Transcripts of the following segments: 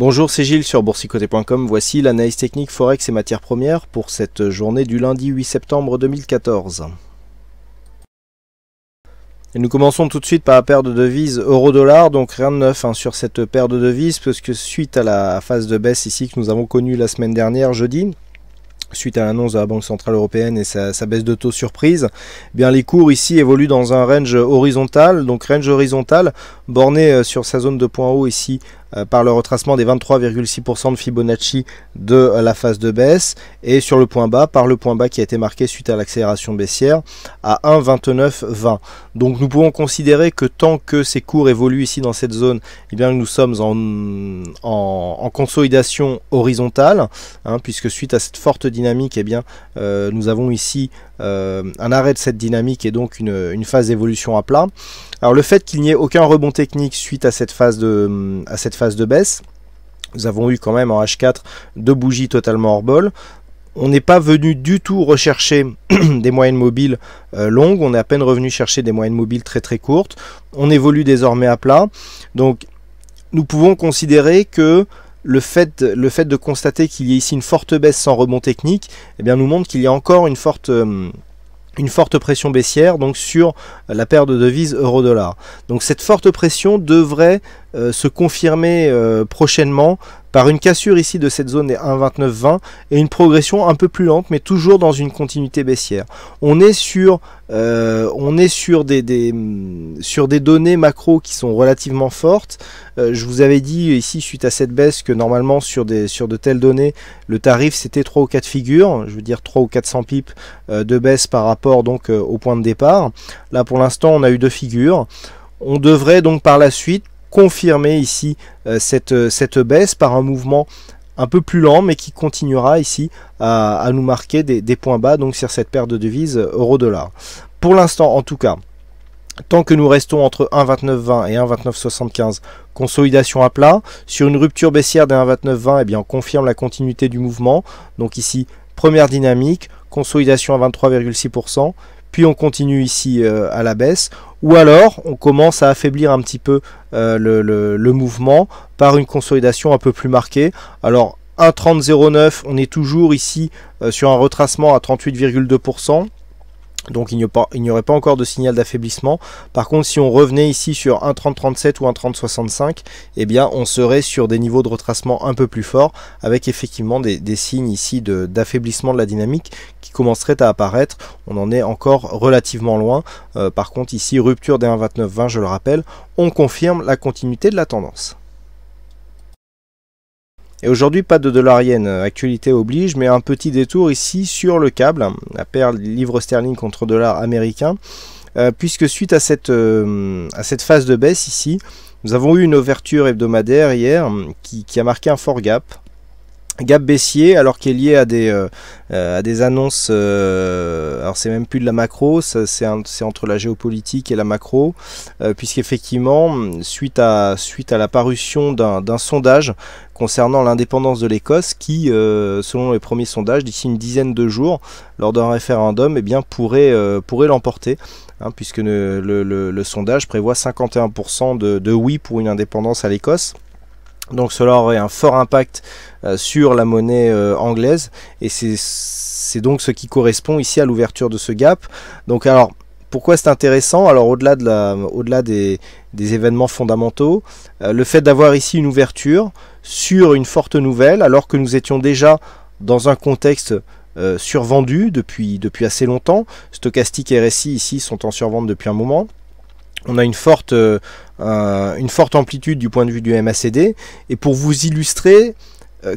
Bonjour, c'est Gilles sur boursicoté.com. Voici l'analyse technique Forex et matières premières pour cette journée du lundi 8 septembre 2014. Et nous commençons tout de suite par la paire de devises euro-dollar, donc rien de neuf sur cette paire de devises, parce que suite à la phase de baisse ici que nous avons connue la semaine dernière, jeudi, suite à l'annonce de la Banque Centrale Européenne et sa baisse de taux surprise, eh bien les cours ici évoluent dans un range horizontal, donc range horizontal borné sur sa zone de point haut ici par le retracement des 23,6% de Fibonacci de la phase de baisse, et sur le point bas par le point bas qui a été marqué suite à l'accélération baissière à 1,2920. Donc nous pouvons considérer que tant que ces cours évoluent ici dans cette zone, eh bien nous sommes en consolidation horizontale, puisque suite à cette forte dynamique, eh bien nous avons ici un arrêt de cette dynamique et donc une phase d'évolution à plat. Alors le fait qu'il n'y ait aucun rebond technique suite à cette phase de baisse, nous avons eu quand même en H4 deux bougies totalement hors bol. On n'est pas venu du tout rechercher des moyennes mobiles longues, on est à peine revenu chercher des moyennes mobiles très très courtes. On évolue désormais à plat. Donc nous pouvons considérer que le fait de constater qu'il y ait ici une forte baisse sans rebond technique, eh bien, nous montre qu'il y a encore une forte pression baissière donc sur la paire de devises euro-dollar. Donc cette forte pression devrait se confirmer prochainement par une cassure ici de cette zone des 1,2920 et une progression un peu plus lente, mais toujours dans une continuité baissière. On est sur des données macro qui sont relativement fortes. Je vous avais dit ici suite à cette baisse que normalement sur de telles données, le tarif c'était 3 ou 4 figures, je veux dire 3 ou 400 pips de baisse par rapport donc au point de départ. Là pour l'instant on a eu 2 figures. On devrait donc par la suite confirmer ici cette baisse par un mouvement un peu plus lent mais qui continuera ici à nous marquer des points bas donc sur cette paire de devises euro-dollar. Pour l'instant en tout cas, tant que nous restons entre 1,2920 et 1,2975, consolidation à plat. Sur une rupture baissière des 1,2920, eh bien on confirme la continuité du mouvement. Donc ici, première dynamique, consolidation à 23,6%. Puis on continue ici à la baisse, ou alors on commence à affaiblir un petit peu le mouvement par une consolidation un peu plus marquée. Alors 1,3009, on est toujours ici sur un retracement à 38,2%. Donc il n'y aurait pas encore de signal d'affaiblissement. Par contre, si on revenait ici sur 1,3037 ou 1,3065, eh bien on serait sur des niveaux de retracement un peu plus forts, avec effectivement des signes ici d'affaiblissement de la dynamique qui commenceraient à apparaître. On en est encore relativement loin. Par contre ici, rupture des 1,2920, je le rappelle, on confirme la continuité de la tendance. Et aujourd'hui, pas de dollar-yen, actualité oblige, mais un petit détour ici sur le câble, la paire livre sterling contre dollar américain, puisque suite à cette phase de baisse ici, nous avons eu une ouverture hebdomadaire hier qui a marqué un fort gap baissier, alors qu'il est lié à des annonces, alors c'est même plus de la macro, c'est entre la géopolitique et la macro, puisqu'effectivement suite à la parution d'un sondage concernant l'indépendance de l'Écosse qui, selon les premiers sondages, d'ici une dizaine de jours, lors d'un référendum, eh bien, pourrait l'emporter, puisque le sondage prévoit 51% de oui pour une indépendance à l'Écosse. Donc cela aurait un fort impact sur la monnaie anglaise, et c'est donc ce qui correspond ici à l'ouverture de ce gap. Donc alors, pourquoi c'est intéressant? Alors au-delà des événements fondamentaux, le fait d'avoir ici une ouverture sur une forte nouvelle, alors que nous étions déjà dans un contexte survendu depuis assez longtemps. Stochastique et RSI ici sont en survente depuis un moment. On a une forte amplitude du point de vue du MACD, et pour vous illustrer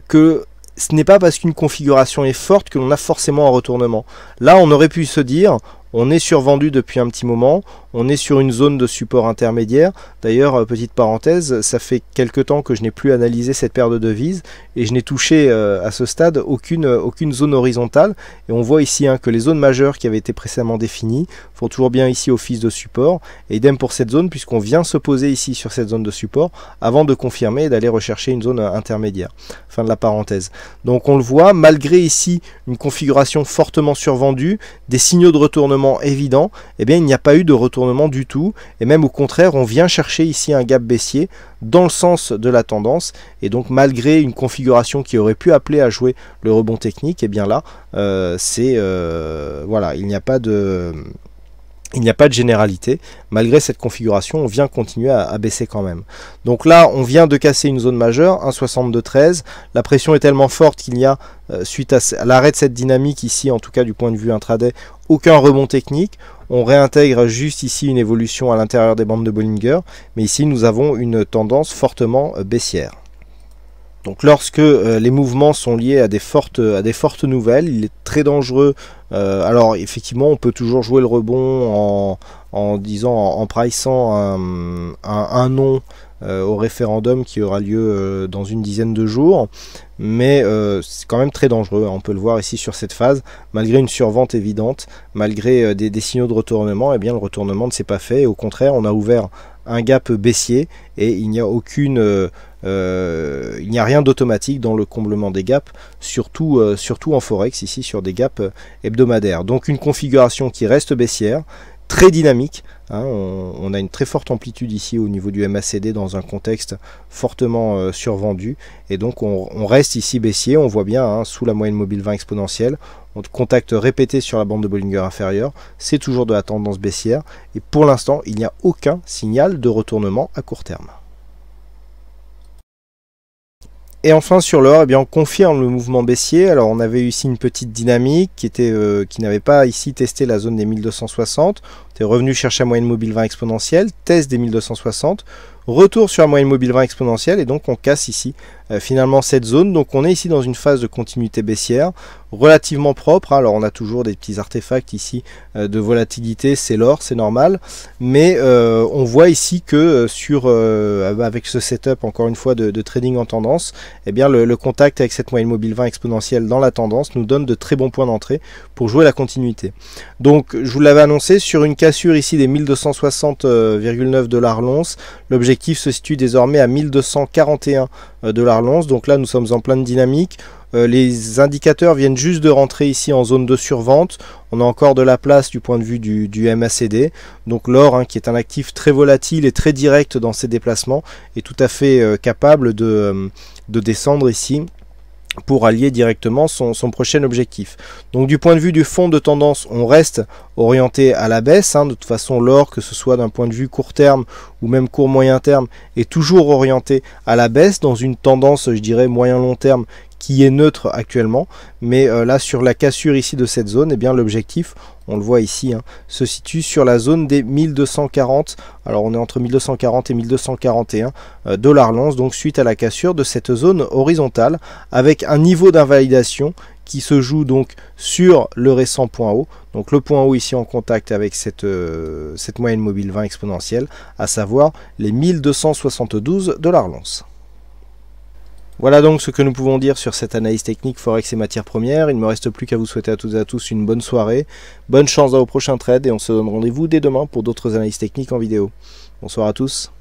que ce n'est pas parce qu'une configuration est forte que l'on a forcément un retournement. Là, on aurait pu se dire, on est survendu depuis un petit moment, on est sur une zone de support intermédiaire. D'ailleurs, petite parenthèse, ça fait quelque temps que je n'ai plus analysé cette paire de devises et je n'ai touché à ce stade aucune zone horizontale. Et on voit ici que les zones majeures qui avaient été précédemment définies font toujours bien ici office de support. Et idem pour cette zone, puisqu'on vient se poser ici sur cette zone de support avant de confirmer et d'aller rechercher une zone intermédiaire. Fin de la parenthèse. Donc on le voit, malgré ici une configuration fortement survendue, des signaux de retournement retournement évident, eh bien il n'y a pas eu de retournement du tout, et même au contraire on vient chercher ici un gap baissier dans le sens de la tendance, et donc malgré une configuration qui aurait pu appeler à jouer le rebond technique, et bien là voilà, il n'y a pas de généralité. Malgré cette configuration, on vient continuer à baisser quand même. Donc là, on vient de casser une zone majeure, 1,6213. La pression est tellement forte qu'il n'y a, suite à l'arrêt de cette dynamique ici, en tout cas du point de vue intraday, aucun rebond technique. On réintègre juste ici une évolution à l'intérieur des bandes de Bollinger. Mais ici, nous avons une tendance fortement baissière. Donc lorsque les mouvements sont liés à des fortes nouvelles, il est très dangereux. Alors effectivement, on peut toujours jouer le rebond en pricant un non au référendum qui aura lieu dans une dizaine de jours. Mais c'est quand même très dangereux. On peut le voir ici sur cette phase. Malgré une survente évidente, malgré des signaux de retournement, eh bien le retournement ne s'est pas fait. Et au contraire, on a ouvert un gap baissier et il n'y a il n'y a rien d'automatique dans le comblement des gaps, surtout en Forex, ici sur des gaps hebdomadaires. Donc une configuration qui reste baissière, très dynamique, hein, on a une très forte amplitude ici au niveau du MACD dans un contexte fortement survendu, et donc on reste ici baissier, on voit bien hein, sous la moyenne mobile 20 exponentielle, on contact répété sur la bande de Bollinger inférieure, c'est toujours de la tendance baissière, et pour l'instant il n'y a aucun signal de retournement à court terme. Et enfin sur l'or, eh bien, on confirme le mouvement baissier. Alors on avait ici une petite dynamique qui n'avait pas ici testé la zone des 1260. On est revenu chercher la moyenne mobile 20 exponentielle, test des 1260, retour sur la moyenne mobile 20 exponentielle, et donc on casse ici finalement cette zone. Donc on est ici dans une phase de continuité baissière relativement propre. Alors on a toujours des petits artefacts ici de volatilité, c'est l'or, c'est normal, mais on voit ici que avec ce setup encore une fois de trading en tendance, eh bien le contact avec cette moyenne mobile 20 exponentielle dans la tendance nous donne de très bons points d'entrée pour jouer la continuité. Donc je vous l'avais annoncé, sur une cassure ici des 1260,9 $ l'once, l'objectif se situe désormais à 1241 $ l'once. Donc là nous sommes en pleine dynamique. Les indicateurs viennent juste de rentrer ici en zone de survente. On a encore de la place du point de vue du MACD. Donc l'or, hein, qui est un actif très volatile et très direct dans ses déplacements, est tout à fait capable de descendre ici pour allier directement son prochain objectif. Donc du point de vue du fond de tendance, on reste orienté à la baisse, hein. De toute façon l'or, que ce soit d'un point de vue court terme ou même court moyen terme, est toujours orienté à la baisse dans une tendance, je dirais, moyen long terme qui est neutre actuellement. Mais là sur la cassure ici de cette zone, eh bien l'objectif, on le voit ici, hein, se situe sur la zone des 1240. Alors on est entre 1240 et 1241 $ l'once, donc suite à la cassure de cette zone horizontale, avec un niveau d'invalidation qui se joue donc sur le récent point haut. Donc le point haut ici en contact avec cette moyenne mobile 20 exponentielle, à savoir les 1272 $ l'once. Voilà donc ce que nous pouvons dire sur cette analyse technique Forex et matières premières. Il ne me reste plus qu'à vous souhaiter à toutes et à tous une bonne soirée, bonne chance dans vos prochains trades, et on se donne rendez-vous dès demain pour d'autres analyses techniques en vidéo. Bonsoir à tous.